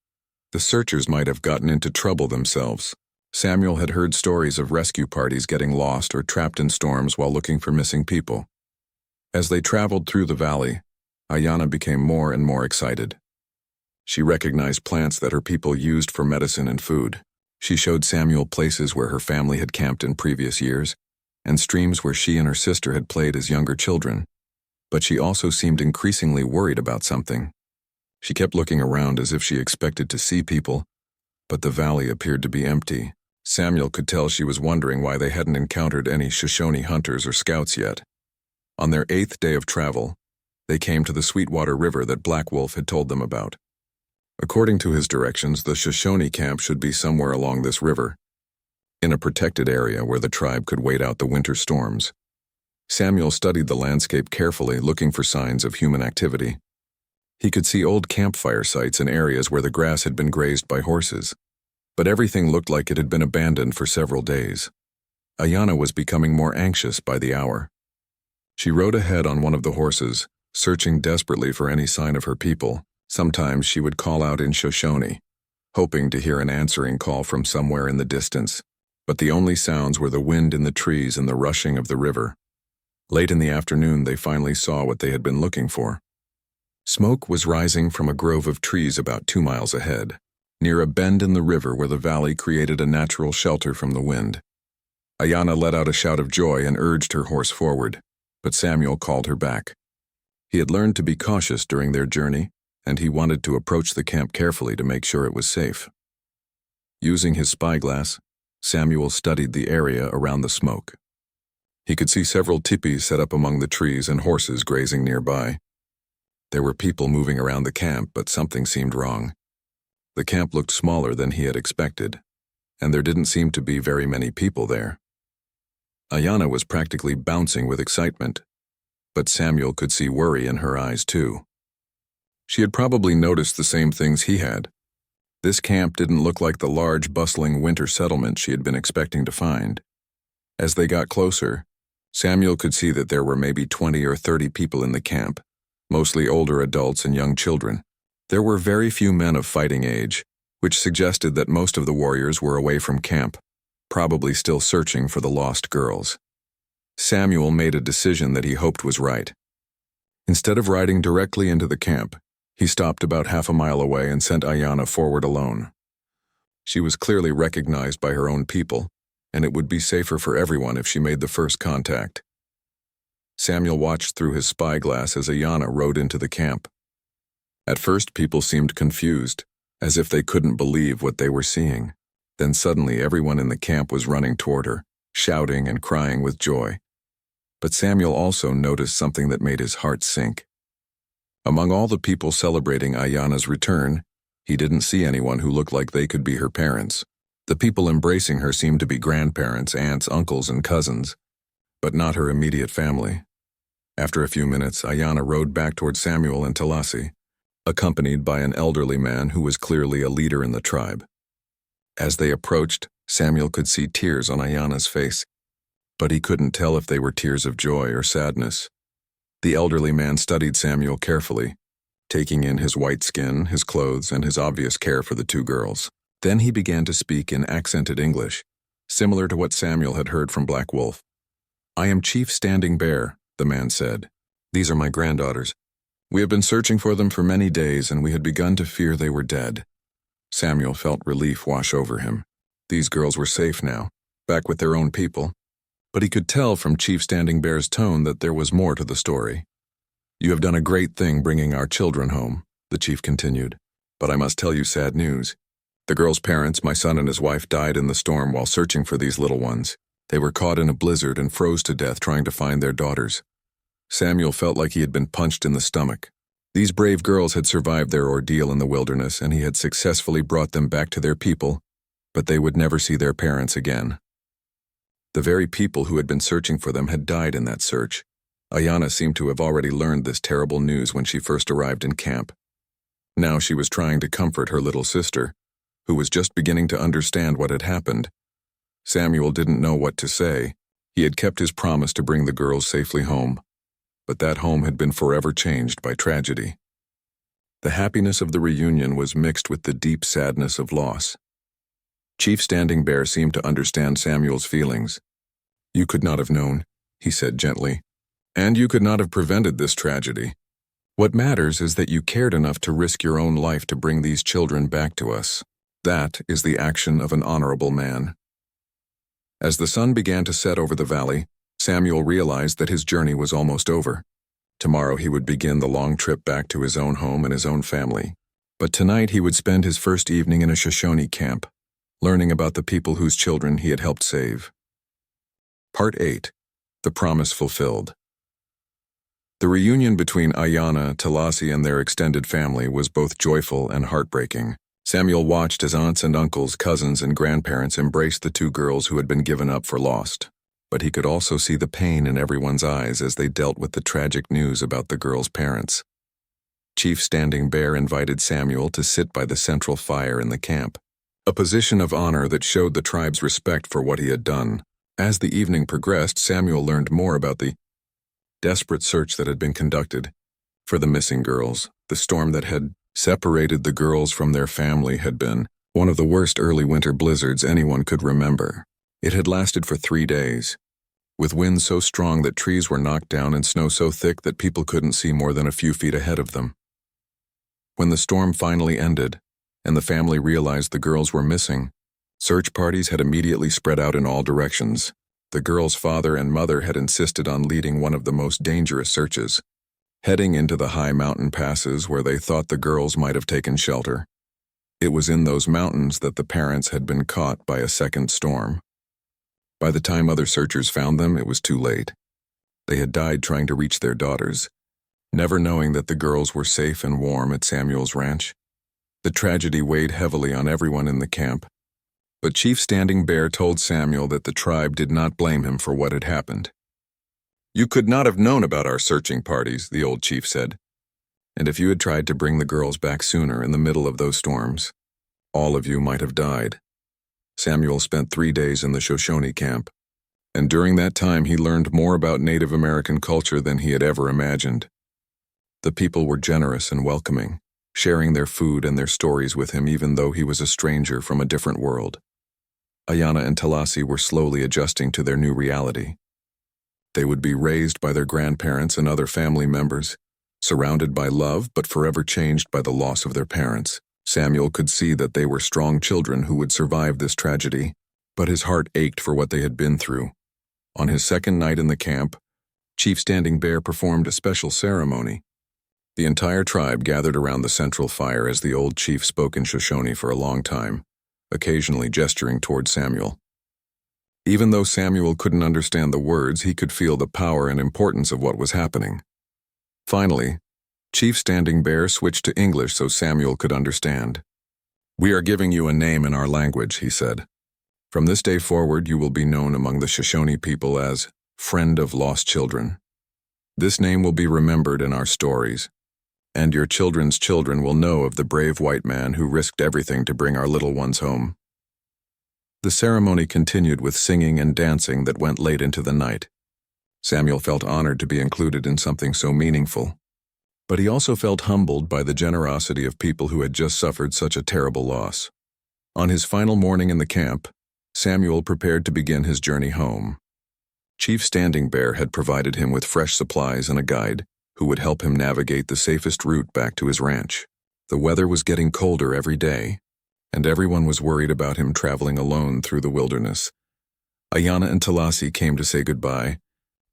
Speaker 1: the searchers might have gotten into trouble themselves. Samuel had heard stories of rescue parties getting lost or trapped in storms while looking for missing people. As they traveled through the valley, Ayanna became more and more excited. She recognized plants that her people used for medicine and food. She showed Samuel places where her family had camped in previous years, and streams where she and her sister had played as younger children. But she also seemed increasingly worried about something. She kept looking around as if she expected to see people, but the valley appeared to be empty. Samuel could tell she was wondering why they hadn't encountered any Shoshone hunters or scouts yet. On their 8th day of travel, they came to the Sweetwater River that Black Wolf had told them about. According to his directions, the Shoshone camp should be somewhere along this river, in a protected area where the tribe could wait out the winter storms. Samuel studied the landscape carefully, looking for signs of human activity. He could see old campfire sites in areas where the grass had been grazed by horses, but everything looked like it had been abandoned for several days. Ayanna was becoming more anxious by the hour. She rode ahead on one of the horses, searching desperately for any sign of her people. Sometimes she would call out in Shoshone, hoping to hear an answering call from somewhere in the distance, but the only sounds were the wind in the trees and the rushing of the river. Late in the afternoon, they finally saw what they had been looking for. Smoke was rising from a grove of trees about 2 miles ahead, near a bend in the river where the valley created a natural shelter from the wind. Ayanna let out a shout of joy and urged her horse forward, but Samuel called her back. He had learned to be cautious during their journey, and he wanted to approach the camp carefully to make sure it was safe. Using his spyglass, Samuel studied the area around the smoke. He could see several teepees set up among the trees and horses grazing nearby. There were people moving around the camp, but something seemed wrong. The camp looked smaller than he had expected, and there didn't seem to be very many people there. Ayanna was practically bouncing with excitement, but Samuel could see worry in her eyes too. She had probably noticed the same things he had. This camp didn't look like the large, bustling winter settlement she had been expecting to find. As they got closer, Samuel could see that there were maybe 20 or 30 people in the camp, mostly older adults and young children. There were very few men of fighting age, which suggested that most of the warriors were away from camp, probably still searching for the lost girls. Samuel made a decision that he hoped was right. Instead of riding directly into the camp, he stopped about half a mile away and sent Ayanna forward alone. She was clearly recognized by her own people, and it would be safer for everyone if she made the first contact. Samuel watched through his spyglass as Ayanna rode into the camp. At first, people seemed confused, as if they couldn't believe what they were seeing. Then suddenly everyone in the camp was running toward her, shouting and crying with joy. But Samuel also noticed something that made his heart sink. Among all the people celebrating Ayanna's return, he didn't see anyone who looked like they could be her parents. The people embracing her seemed to be grandparents, aunts, uncles, and cousins, but not her immediate family. After a few minutes, Ayanna rode back toward Samuel and Talasi, accompanied by an elderly man who was clearly a leader in the tribe. As they approached, Samuel could see tears on Ayanna's face, but he couldn't tell if they were tears of joy or sadness. The elderly man studied Samuel carefully, taking in his white skin, his clothes, and his obvious care for the 2 girls. Then he began to speak in accented English, similar to what Samuel had heard from Black Wolf. "I am Chief Standing Bear," the man said. "These are my granddaughters. We have been searching for them for many days, and we had begun to fear they were dead." Samuel felt relief wash over him. These girls were safe now, back with their own people. But he could tell from Chief Standing Bear's tone that there was more to the story. "You have done a great thing bringing our children home," the chief continued. "But I must tell you sad news. The girls' parents, my son and his wife, died in the storm while searching for these little ones. They were caught in a blizzard and froze to death trying to find their daughters." Samuel felt like he had been punched in the stomach. These brave girls had survived their ordeal in the wilderness, and he had successfully brought them back to their people, but they would never see their parents again. The very people who had been searching for them had died in that search. Ayanna seemed to have already learned this terrible news when she first arrived in camp. Now she was trying to comfort her little sister, who was just beginning to understand what had happened. Samuel didn't know what to say. He had kept his promise to bring the girls safely home, but that home had been forever changed by tragedy. The happiness of the reunion was mixed with the deep sadness of loss. Chief Standing Bear seemed to understand Samuel's feelings. "You could not have known," he said gently, "and you could not have prevented this tragedy. What matters is that you cared enough to risk your own life to bring these children back to us. That is the action of an honorable man." As the sun began to set over the valley, Samuel realized that his journey was almost over. Tomorrow he would begin the long trip back to his own home and his own family. But tonight he would spend his first evening in a Shoshone camp, learning about the people whose children he had helped save. Part 8. The Promise Fulfilled. The reunion between Ayanna, Talasi, and their extended family was both joyful and heartbreaking. Samuel watched as aunts and uncles, cousins, and grandparents embraced the two girls who had been given up for lost. But he could also see the pain in everyone's eyes as they dealt with the tragic news about the girls' parents. Chief Standing Bear invited Samuel to sit by the central fire in the camp, a position of honor that showed the tribe's respect for what he had done. As the evening progressed, Samuel learned more about the desperate search that had been conducted for the missing girls. The storm that had separated the girls from their family had been one of the worst early winter blizzards anyone could remember. It had lasted for 3 days, with winds so strong that trees were knocked down and snow so thick that people couldn't see more than a few feet ahead of them. When the storm finally ended, and the family realized the girls were missing, search parties had immediately spread out in all directions. The girls' father and mother had insisted on leading one of the most dangerous searches, heading into the high mountain passes where they thought the girls might have taken shelter. It was in those mountains that the parents had been caught by a second storm. By the time other searchers found them, it was too late. They had died trying to reach their daughters, never knowing that the girls were safe and warm at Samuel's ranch. The tragedy weighed heavily on everyone in the camp, but Chief Standing Bear told Samuel that the tribe did not blame him for what had happened. "You could not have known about our searching parties," the old chief said, "and if you had tried to bring the girls back sooner in the middle of those storms, all of you might have died." Samuel spent 3 days in the Shoshone camp, and during that time he learned more about Native American culture than he had ever imagined. The people were generous and welcoming, sharing their food and their stories with him even though he was a stranger from a different world. Ayanna and Talasi were slowly adjusting to their new reality. They would be raised by their grandparents and other family members, surrounded by love but forever changed by the loss of their parents. Samuel could see that they were strong children who would survive this tragedy, but his heart ached for what they had been through. On his second night in the camp, Chief Standing Bear performed a special ceremony. The entire tribe gathered around the central fire as the old chief spoke in Shoshone for a long time, occasionally gesturing toward Samuel. Even though Samuel couldn't understand the words, he could feel the power and importance of what was happening. Finally, Chief Standing Bear switched to English so Samuel could understand. "We are giving you a name in our language," he said. "From this day forward, you will be known among the Shoshone people as Friend of Lost Children. This name will be remembered in our stories, and your children's children will know of the brave white man who risked everything to bring our little ones home." The ceremony continued with singing and dancing that went late into the night. Samuel felt honored to be included in something so meaningful, but he also felt humbled by the generosity of people who had just suffered such a terrible loss. On his final morning in the camp, Samuel prepared to begin his journey home. Chief Standing Bear had provided him with fresh supplies and a guide who would help him navigate the safest route back to his ranch. The weather was getting colder every day, and everyone was worried about him traveling alone through the wilderness. Ayanna and Talasi came to say goodbye,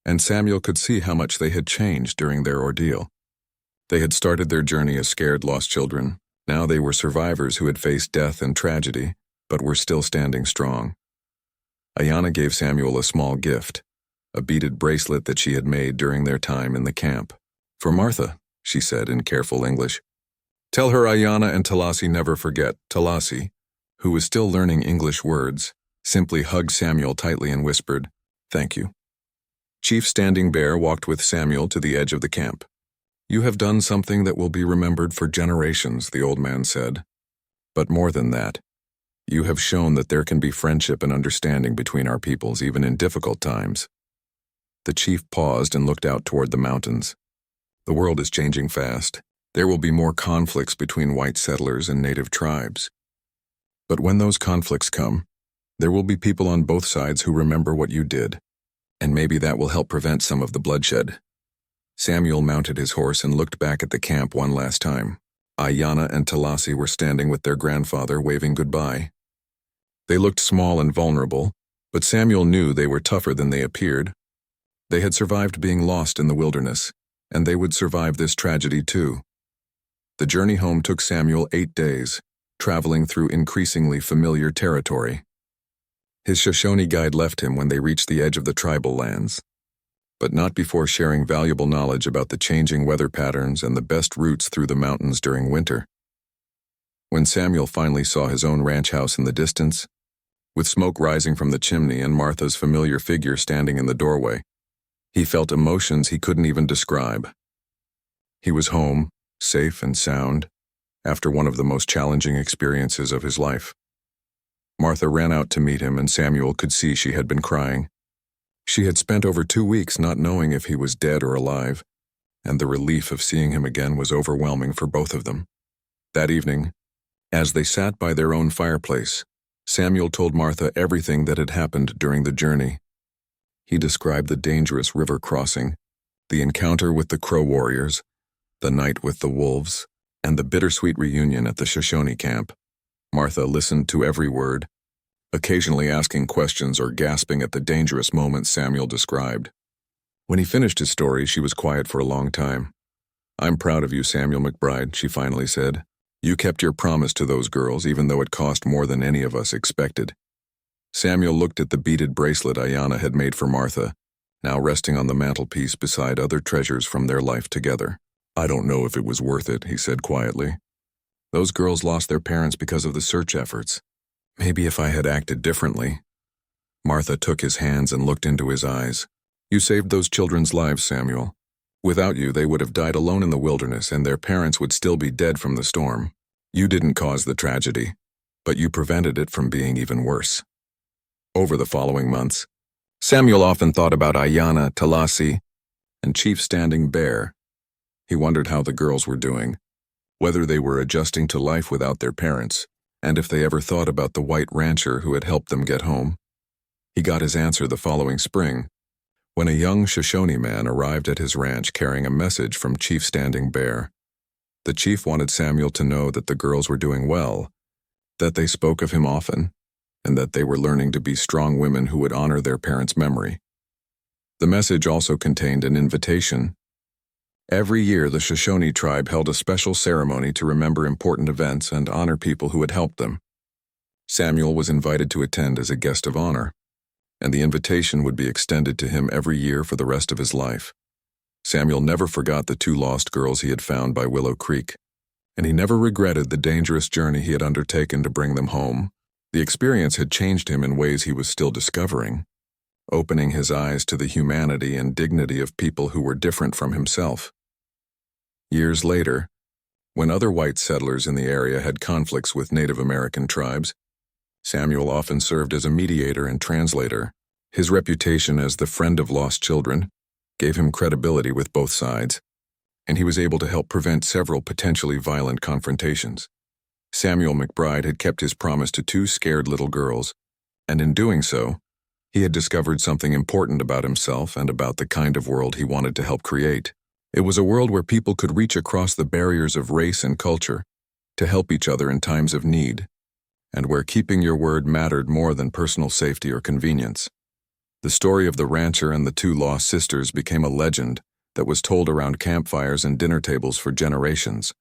Speaker 1: and Samuel could see how much they had changed during their ordeal. They had started their journey as scared lost children. Now they were survivors who had faced death and tragedy, but were still standing strong. Ayanna gave Samuel a small gift, a beaded bracelet that she had made during their time in the camp. "For Martha," she said in careful English. "Tell her Ayanna and Talasi never forget." Talasi, who was still learning English words, simply hugged Samuel tightly and whispered, "Thank you." Chief Standing Bear walked with Samuel to the edge of the camp. "You have done something that will be remembered for generations," the old man said. "But more than that, you have shown that there can be friendship and understanding between our peoples even in difficult times." The chief paused and looked out toward the mountains. "The world is changing fast. There will be more conflicts between white settlers and native tribes. But when those conflicts come, there will be people on both sides who remember what you did, and maybe that will help prevent some of the bloodshed." Samuel mounted his horse and looked back at the camp one last time. Ayanna and Talasi were standing with their grandfather waving goodbye. They looked small and vulnerable, but Samuel knew they were tougher than they appeared. They had survived being lost in the wilderness, and they would survive this tragedy too. The journey home took Samuel 8 days, traveling through increasingly familiar territory. His Shoshone guide left him when they reached the edge of the tribal lands, but not before sharing valuable knowledge about the changing weather patterns and the best routes through the mountains during winter. When Samuel finally saw his own ranch house in the distance, with smoke rising from the chimney and Martha's familiar figure standing in the doorway, he felt emotions he couldn't even describe. He was home, safe and sound, after one of the most challenging experiences of his life. Martha ran out to meet him, and Samuel could see she had been crying. She had spent over 2 weeks not knowing if he was dead or alive, and the relief of seeing him again was overwhelming for both of them. That evening, as they sat by their own fireplace, Samuel told Martha everything that had happened during the journey. He described the dangerous river crossing, the encounter with the Crow warriors, the night with the wolves, and the bittersweet reunion at the Shoshone camp. Martha listened to every word, occasionally asking questions or gasping at the dangerous moments Samuel described. When he finished his story, she was quiet for a long time. "I'm proud of you, Samuel McBride," she finally said. "You kept your promise to those girls, even though it cost more than any of us expected." Samuel looked at the beaded bracelet Ayanna had made for Martha, now resting on the mantelpiece beside other treasures from their life together. "I don't know if it was worth it," he said quietly. "Those girls lost their parents because of the search efforts. Maybe if I had acted differently." Martha took his hands and looked into his eyes. "You saved those children's lives, Samuel. Without you, they would have died alone in the wilderness, and their parents would still be dead from the storm. You didn't cause the tragedy, but you prevented it from being even worse." Over the following months, Samuel often thought about Ayanna, Talasi, and Chief Standing Bear. He wondered how the girls were doing, whether they were adjusting to life without their parents, and if they ever thought about the white rancher who had helped them get home. He got his answer the following spring, when a young Shoshone man arrived at his ranch carrying a message from Chief Standing Bear. The chief wanted Samuel to know that the girls were doing well, that they spoke of him often, and that they were learning to be strong women who would honor their parents' memory. The message also contained an invitation. Every year, the Shoshone tribe held a special ceremony to remember important events and honor people who had helped them. Samuel was invited to attend as a guest of honor, and the invitation would be extended to him every year for the rest of his life. Samuel never forgot the 2 lost girls he had found by Willow Creek, and he never regretted the dangerous journey he had undertaken to bring them home. The experience had changed him in ways he was still discovering, opening his eyes to the humanity and dignity of people who were different from himself. Years later, when other white settlers in the area had conflicts with Native American tribes, Samuel often served as a mediator and translator. His reputation as the friend of lost children gave him credibility with both sides, and he was able to help prevent several potentially violent confrontations. Samuel McBride had kept his promise to 2 scared little girls, and in doing so, he had discovered something important about himself and about the kind of world he wanted to help create. It was a world where people could reach across the barriers of race and culture to help each other in times of need, and where keeping your word mattered more than personal safety or convenience. The story of the rancher and the 2 lost sisters became a legend that was told around campfires and dinner tables for generations,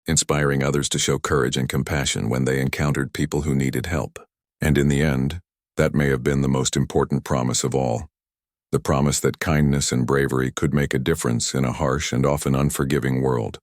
Speaker 1: inspiring others to show courage and compassion when they encountered people who needed help. And in the end, that may have been the most important promise of all. The promise that kindness and bravery could make a difference in a harsh and often unforgiving world.